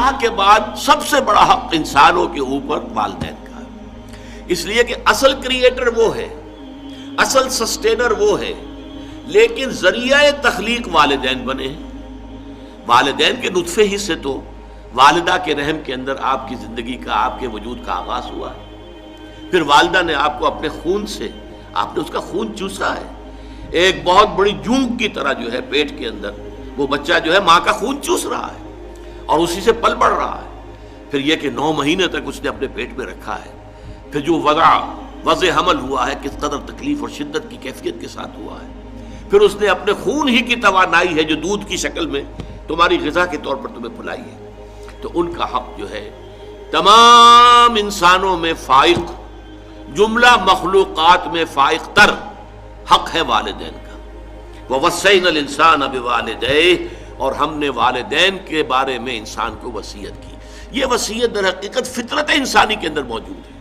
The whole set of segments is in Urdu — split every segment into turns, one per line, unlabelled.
اللہ کے بعد سب سے بڑا حق انسانوں کے اوپر والدین کا ہے، اس لیے کہ اصل کریٹر وہ ہے، اصل سسٹینر وہ ہے، لیکن ذریعہ تخلیق والدین بنے ہیں۔ والدین کے نطفے ہی سے تو والدہ کے رحم کے اندر آپ کی زندگی کا، آپ کے وجود کا آغاز ہوا ہے۔ پھر والدہ نے آپ کو اپنے خون سے، آپ نے اس کا خون چوسا ہے، ایک بہت بڑی جونگ کی طرح جو ہے پیٹ کے اندر وہ بچہ جو ہے ماں کا خون چوس رہا ہے اور اسی سے پل بڑھ رہا ہے۔ پھر یہ کہ 9 مہینے تک اس نے اپنے پیٹ میں رکھا ہے، پھر جو وضع حمل ہوا ہے کس قدر تکلیف اور شدت کی کیفیت کے ساتھ ہوا ہے، پھر اس نے اپنے خون ہی کی توانائی ہے جو دودھ کی شکل میں تمہاری غذا کے طور پر تمہیں پلائی ہے۔ تو ان کا حق جو ہے تمام انسانوں میں فائق، جملہ مخلوقات میں فائق تر حق ہے والدین کا۔ وَوَصَّيْنَا الْإِنسَانَ بِوَالِدَيْهِ، اور ہم نے والدین کے بارے میں انسان کو وصیت کی۔ یہ وصیت در حقیقت فطرت انسانی کے اندر موجود ہے۔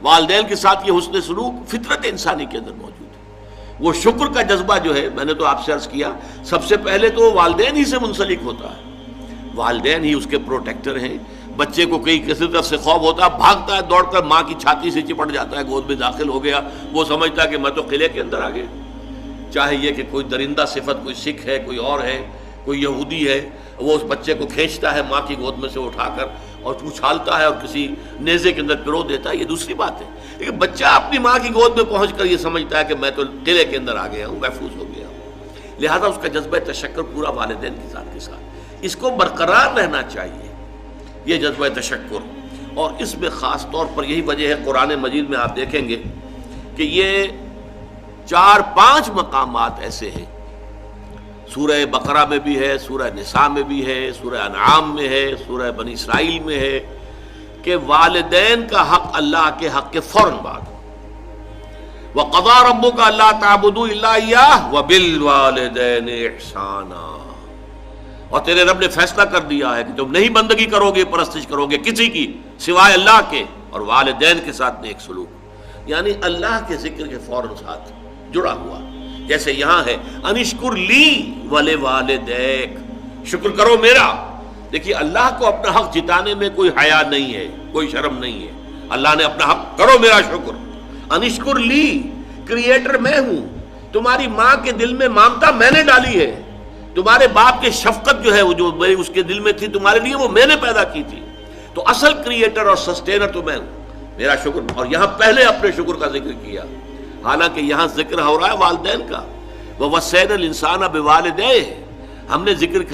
والدین کے ساتھ یہ حسن سلوک فطرت انسانی کے اندر موجود ہے۔ وہ شکر کا جذبہ جو ہے، میں نے تو آپ سے عرض کیا، سب سے پہلے تو والدین ہی سے منسلک ہوتا ہے، والدین ہی اس کے پروٹیکٹر ہیں۔ بچے کو کئی کسی طرف سے خوف ہوتا ہے، بھاگتا ہے دوڑ کر ماں کی چھاتی سے چپٹ جاتا ہے، گود میں داخل ہو گیا، وہ سمجھتا ہے کہ میں تو قلعے کے اندر آ گیا۔ چاہے یہ کہ کوئی درندہ صفت، کوئی سکھ ہے، کوئی اور ہے، کوئی یہودی ہے، وہ اس بچے کو کھینچتا ہے ماں کی گود میں سے اٹھا کر اور اچھالتا ہے اور کسی نیزے کے اندر پرو دیتا ہے، یہ دوسری بات ہے۔ لیکن بچہ اپنی ماں کی گود میں پہنچ کر یہ سمجھتا ہے کہ میں تو قلعے کے اندر آ گیا ہوں، محفوظ ہو گیا ہوں۔ لہذا اس کا جذبہ تشکر پورا والدین کے ساتھ اس کو برقرار رہنا چاہیے، یہ جذبہ تشکر۔ اور اس میں خاص طور پر یہی وجہ ہے، قرآن مجید میں آپ دیکھیں گے کہ یہ 4-5 مقامات ایسے ہیں، سورہ بقرہ میں بھی ہے، سورہ نساء میں بھی ہے، سورہ انعام میں ہے، سورہ بنی اسرائیل میں ہے، کہ والدین کا حق اللہ کے حق کے فوراً بعد وَقَضَىٰ رَبُّكَ أَلَّا تَعْبُدُوا إِلَّا إِيَّاهُ وَبِالْوَالِدَيْنِ إِحْسَانًا، اور تیرے رب نے فیصلہ کر دیا ہے کہ تم نہیں بندگی کرو گے، پرستش کرو گے کسی کی سوائے اللہ کے، اور والدین کے ساتھ نیک سلوک، یعنی اللہ کے ذکر کے فوراً ساتھ جڑا ہوا۔ جیسے یہاں ہے انشکر لی وَلِوَالِدَيْکَ، شکر کرو میرا۔ دیکھیے اللہ کو اپنا حق جتانے میں کوئی حیا نہیں ہے، کوئی شرم نہیں ہے۔ اللہ نے اپنا حق، کرو میرا شکر۔ انشکر لی، کریٹر میں ہوں، تمہاری ماں کے دل میں ممتا میں نے ڈالی ہے، تمہارے باپ کے شفقت جو ہے وہ جو اس کے دل میں تھی تمہارے لیے وہ میں نے پیدا کی تھی، تو اصل کریٹر اور سسٹینر تو میں ہوں، میرا شکر۔ اور یہاں پہلے اپنے شکر کا ذکر کیا، حالانکہ یہاں ذکر ہو رہا ہے والدین کا۔ وَوَصَّيْنَا الْإِنسَانَ بِوَالِدَيْهِ،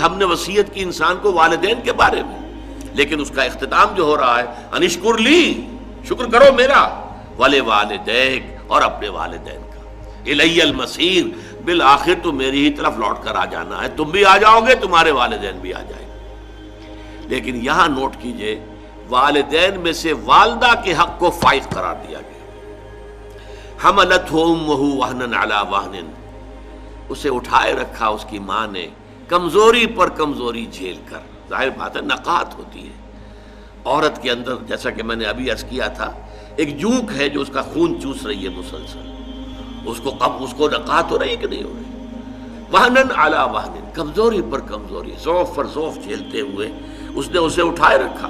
ہم نے وصیت کی انسان کو والدین کے بارے میں، لیکن اس کا اختتام جو ہو رہا ہے انشکر لی، شکر کرو میرا، وَلِوَالِدَيْکَ، اور اپنے والدین کا۔ اِلَيَّ الْمَصِيرُ، بالآخر تو میری ہی طرف لوٹ کر آ جانا ہے، تم بھی آ جاؤ گے، تمہارے والدین بھی آ جائیں گے۔ لیکن یہاں نوٹ کیجئے، والدین میں سے والدہ کے حق کو فائق قرار دیا گیا۔ حملتہ امہ وہنا علی وہن، اسے اٹھائے رکھا اس کی ماں نے کمزوری پر کمزوری جھیل کر۔ ظاہر بات ہے نقاہت ہوتی ہے عورت کے اندر، جیسا کہ میں نے ابھی عرض کیا تھا، ایک جونک ہے جو اس کا خون چوس رہی ہے مسلسل، اس کو نقاہت ہو رہی ہے کہ نہیں ہو رہی؟ وہنن علی وہن، کمزوری پر کمزوری، ضعف پر ضعف جھیلتے ہوئے اس نے اسے اٹھائے رکھا۔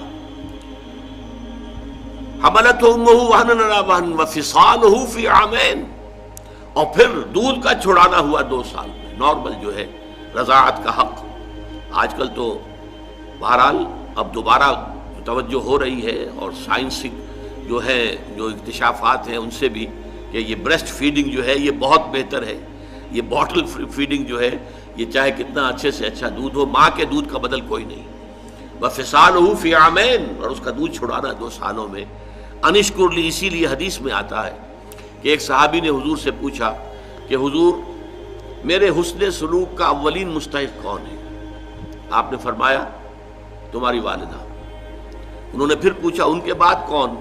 حملتہ امہ وہنا علی وہن وفصالہ فی عامین، اور پھر دودھ کا چھڑانا ہوا 2 سال میں۔ نارمل جو ہے رضاعت کا حق، آج کل تو بہرحال اب دوبارہ توجہ ہو رہی ہے، اور سائنسی جو اکتشافات ہیں ان سے بھی، کہ یہ بریسٹ فیڈنگ جو ہے یہ بہت بہتر ہے، یہ باٹل فیڈنگ جو ہے یہ چاہے کتنا اچھے سے اچھا دودھ ہو، ماں کے دودھ کا بدل کوئی نہیں۔ وفصالہ فی عامین، اور اس کا دودھ چھڑانا 2 سالوں میں۔ انشکر لی، اسی لیے حدیث میں آتا ہے کہ ایک صحابی نے حضور سے پوچھا کہ حضور میرے حسن سلوک کا اولین مستحق کون ہے؟ آپ نے فرمایا تمہاری والدہ۔ انہوں نے پھر پوچھا ان کے بعد کون؟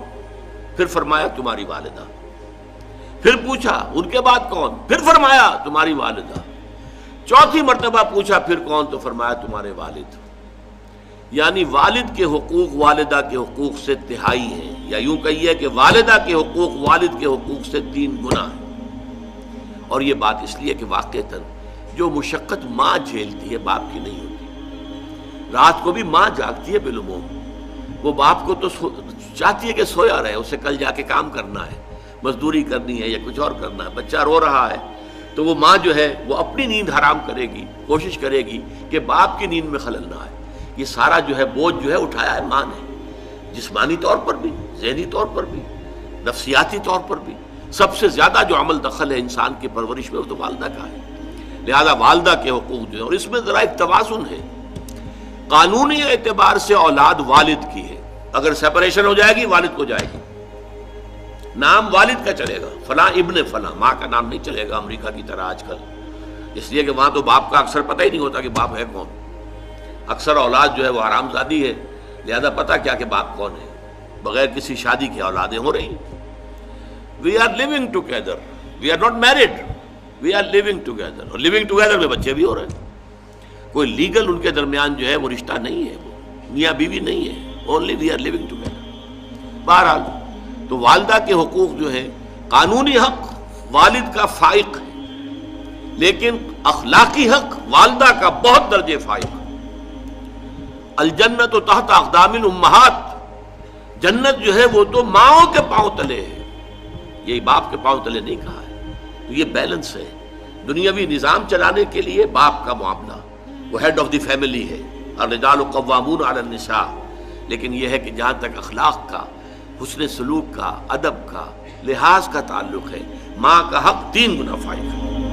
پھر فرمایا تمہاری والدہ۔ پھر پوچھا ان کے بعد کون؟ پھر فرمایا تمہاری والدہ۔ 4تھی مرتبہ پوچھا پھر کون؟ تو فرمایا تمہارے والد۔ یعنی والد کے حقوق والدہ کے حقوق سے تہائی ہیں، یا یوں کہیے کہ والدہ کے حقوق والد کے حقوق سے 3 گنا ہیں۔ اور یہ بات اس لیے کہ واقعتاً جو مشقت ماں جھیلتی ہے باپ کی نہیں ہوتی۔ رات کو بھی ماں جاگتی ہے بالعموم، وہ باپ کو تو چاہتی ہے کہ سویا رہے، اسے کل جا کے کام کرنا ہے، مزدوری کرنی ہے یا کچھ اور کرنا ہے، بچہ رو رہا ہے تو وہ ماں جو ہے وہ اپنی نیند حرام کرے گی، کوشش کرے گی کہ باپ کی نیند میں خلل نہ آئے۔ یہ سارا جو ہے بوجھ جو ہے اٹھایا ہے ماں نے، جسمانی طور پر بھی، ذہنی طور پر بھی، نفسیاتی طور پر بھی۔ سب سے زیادہ جو عمل دخل ہے انسان کی پرورش میں وہ تو والدہ کا ہے، لہذا والدہ کے حقوق جو ہے، اور اس میں ذرا ایک توازن ہے، قانونی اعتبار سے اولاد والد کی ہے، اگر سیپریشن ہو جائے گی والد کو جائے گی، نام والد کا چلے گا، فلاں ابن فلاں، ماں کا نام نہیں چلے گا امریکہ کی طرح آج کل، اس لیے کہ وہاں تو باپ کا اکثر پتہ ہی نہیں ہوتا کہ باپ ہے کون، اکثر اولاد جو ہے وہ حرام زادی ہے، لہذا پتہ کیا کہ باپ کون ہے، بغیر کسی شادی کی اولادیں ہو رہی ہیں۔ We are living together, we are not married, we are living together, اور لیونگ ٹوگیدر میں بچے بھی ہو رہے ہیں، کوئی لیگل ان کے درمیان جو ہے وہ رشتہ نہیں ہے، وہ میاں بیوی نہیں ہے، only we are living together. بہرحال تو والدہ کے حقوق جو ہے، قانونی حق والد کا فائق ہے، لیکن اخلاقی حق والدہ کا بہت درجے فائق ہے۔ الجنت تحت اقدام الامہات، جنت جو ہے وہ تو ماؤں کے پاؤں تلے ہے، یہی باپ کے پاؤں تلے نہیں کہا ہے۔ تو یہ بیلنس ہے، دنیاوی نظام چلانے کے لیے باپ کا معاملہ، وہ ہیڈ آف دی فیملی ہے، الرجال قوامون علی النساء، لیکن یہ ہے کہ جہاں تک اخلاق کا، حسن سلوک کا، ادب کا، لحاظ کا تعلق ہے، ماں کا حق 3 گنا فائق ہے۔